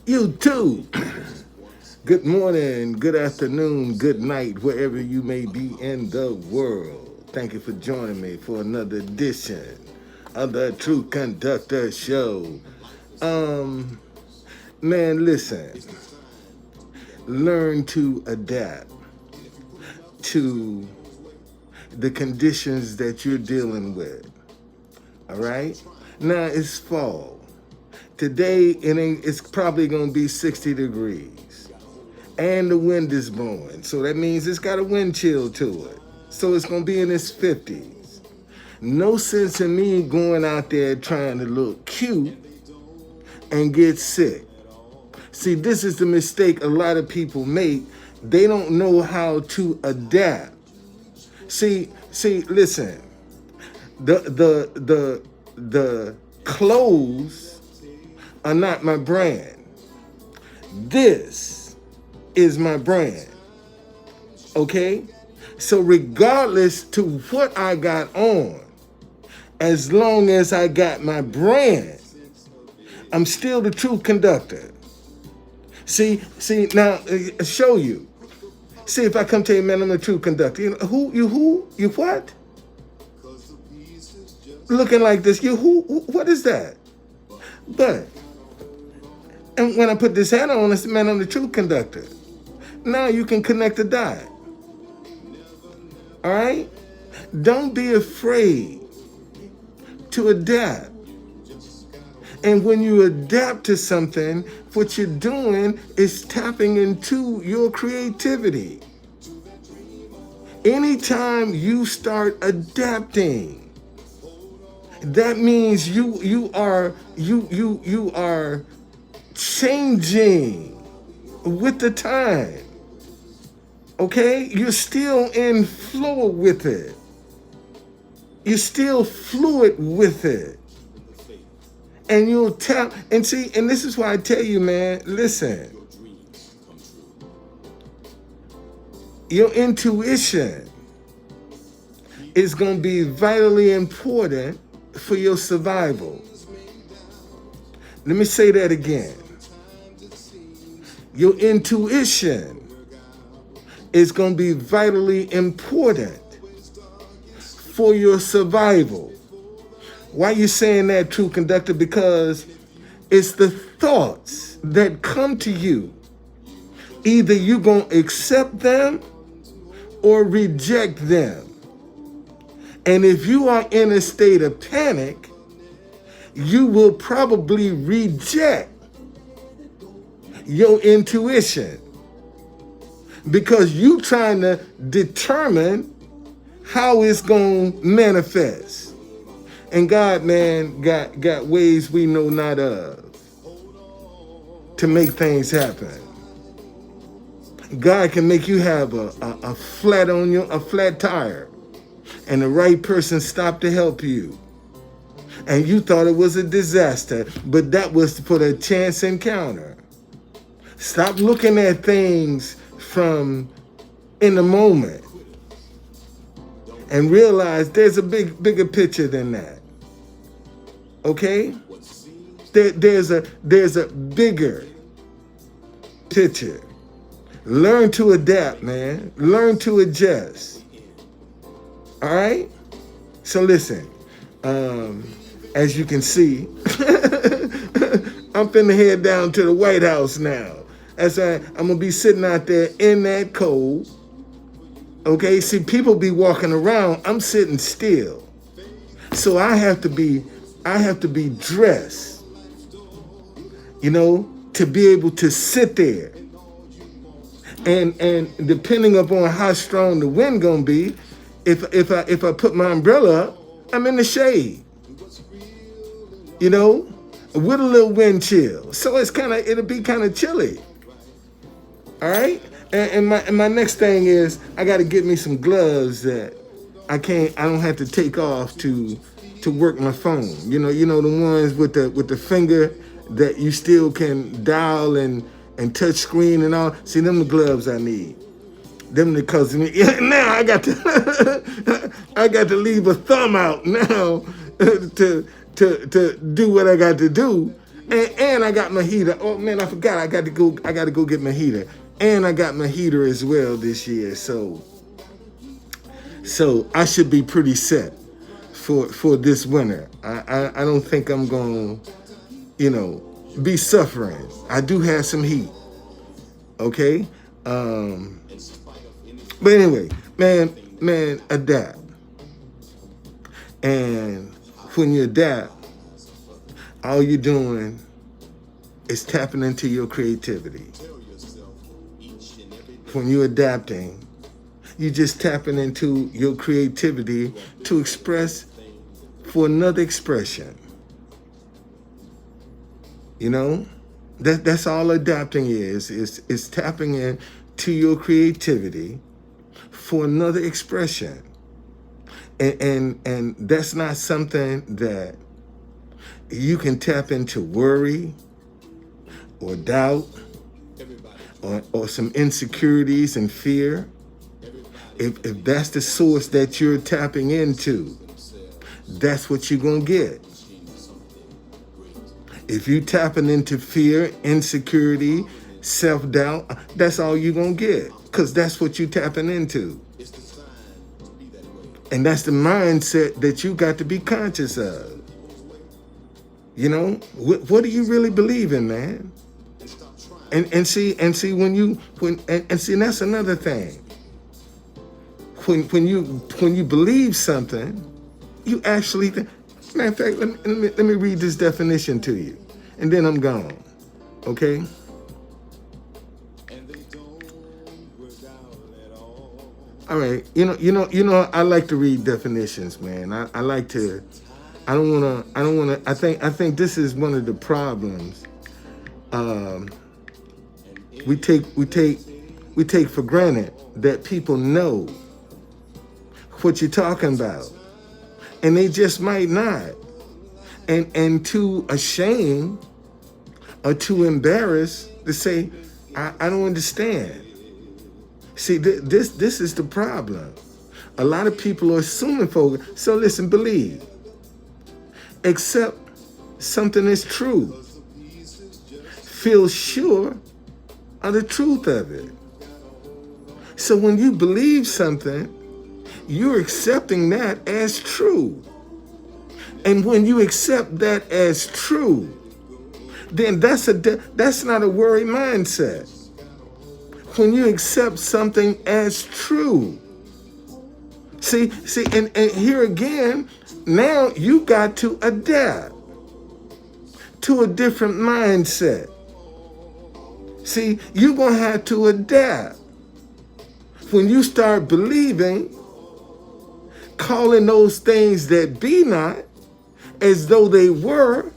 You too. Good morning, good afternoon, good night, wherever you may be in the world. Thank you for joining me for another edition of the Truth Conductor Show. Um, Man, listen, learn to adapt to the conditions that you're dealing with. All right? Now it's fall. Today it's probably gonna be 60 degrees. And the wind is blowing. So that means it's got a wind chill to it. So it's gonna be in its 50s. No sense in me going out there trying to look cute and get sick. See, this is the mistake a lot of people make. They don't know how to adapt. See, listen. The clothes are not my brand. This is my brand. Okay? So regardless to what I got on, as long as I got my brand, I'm still the truth conductor. See, now show you. See, if I come to you, man, I'm the truth conductor. You know, who? You what? Looking like this. You who? What is that? But, and when I put this hat on, I said, man, I'm the truth conductor. Now you can connect the dot. All right? Don't be afraid to adapt. And when you adapt to something, what you're doing is tapping into your creativity. Anytime you start adapting, that means you are changing with the time. Okay? You're still in flow with it. You're still fluid with it. And you'll tap and see, and this is why I tell you, man, listen. Your intuition is going to be vitally important for your survival. Let me say that again. Your intuition is going to be vitally important for your survival. Why are you saying that, true conductor? Because it's the thoughts that come to you. Either you're going to accept them or reject them. And if you are in a state of panic, you will probably reject your intuition because you're trying to determine how it's going to manifest. And God, man, got ways we know not of to make things happen. God can make you have a flat tire, and the right person stopped to help you. And you thought it was a disaster, but that was for the chance encounter. Stop looking at things from in the moment and realize there's a bigger picture than that. Okay? There's a bigger picture. Learn to adapt, man. Learn to adjust. All right? So listen, as you can see, I'm finna head down to the White House now. I'm gonna be sitting out there in that cold. Okay, see, people be walking around. I'm sitting still, so I have to be dressed, to be able to sit there. And depending upon how strong the wind gonna be, if I put my umbrella up, I'm in the shade. With a little wind chill, so it'll be kind of chilly. All right. And my next thing is I got to get me some gloves that I don't have to take off to work my phone. The ones with the finger that you still can dial and touch screen and all. See, them the gloves I need. Them because now I got to leave a thumb out now to do what I got to do. And I got my heater. Oh man, I forgot. I got to go get my heater. And I got my heater as well this year. So I should be pretty set for this winter. I don't think I'm gonna, be suffering. I do have some heat. Okay? But anyway, man, adapt. And when you adapt, all you're doing is tapping into your creativity. When you're adapting, you're just tapping into your creativity to express for another expression. That's all adapting is tapping into your creativity for another expression. And that's not something that you can tap into worry or doubt or some insecurities and fear. If that's the source that you're tapping into, that's what you're going to get. If you're tapping into fear, insecurity, self-doubt, that's all you're going to get, because that's what you're tapping into. And that's the mindset that you got to be conscious of. What do you really believe in, man? And see and that's another thing. When you believe something, you actually think. Matter of fact, let me read this definition to you, and then I'm gone. Okay? All right. I like to read definitions, man. I like to. I don't wanna. I think this is one of the problems. We take for granted that people know what you're talking about, and they just might not. And too ashamed or too embarrassed to say, I don't understand. See, this is the problem. A lot of people are assuming folks. So listen, believe. Accept something is true. Feel sure of the truth of it. So when you believe something, you're accepting that as true. And when you accept that as true, then that's not a worry mindset. When you accept something as true. See, and here again, now you got to adapt to a different mindset. See, you're going to have to adapt. When you start believing, calling those things that be not as though they were.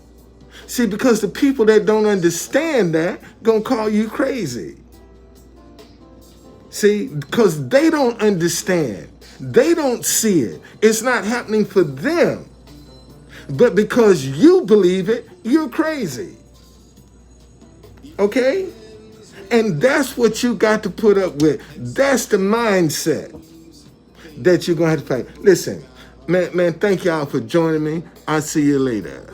See, because the people that don't understand that going to call you crazy. See, because they don't understand. They don't see it. It's not happening for them. But because you believe it, you're crazy. Okay? And that's what you got to put up with. That's the mindset that you're going to have to fight. Listen, man, thank y'all for joining me. I'll see you later.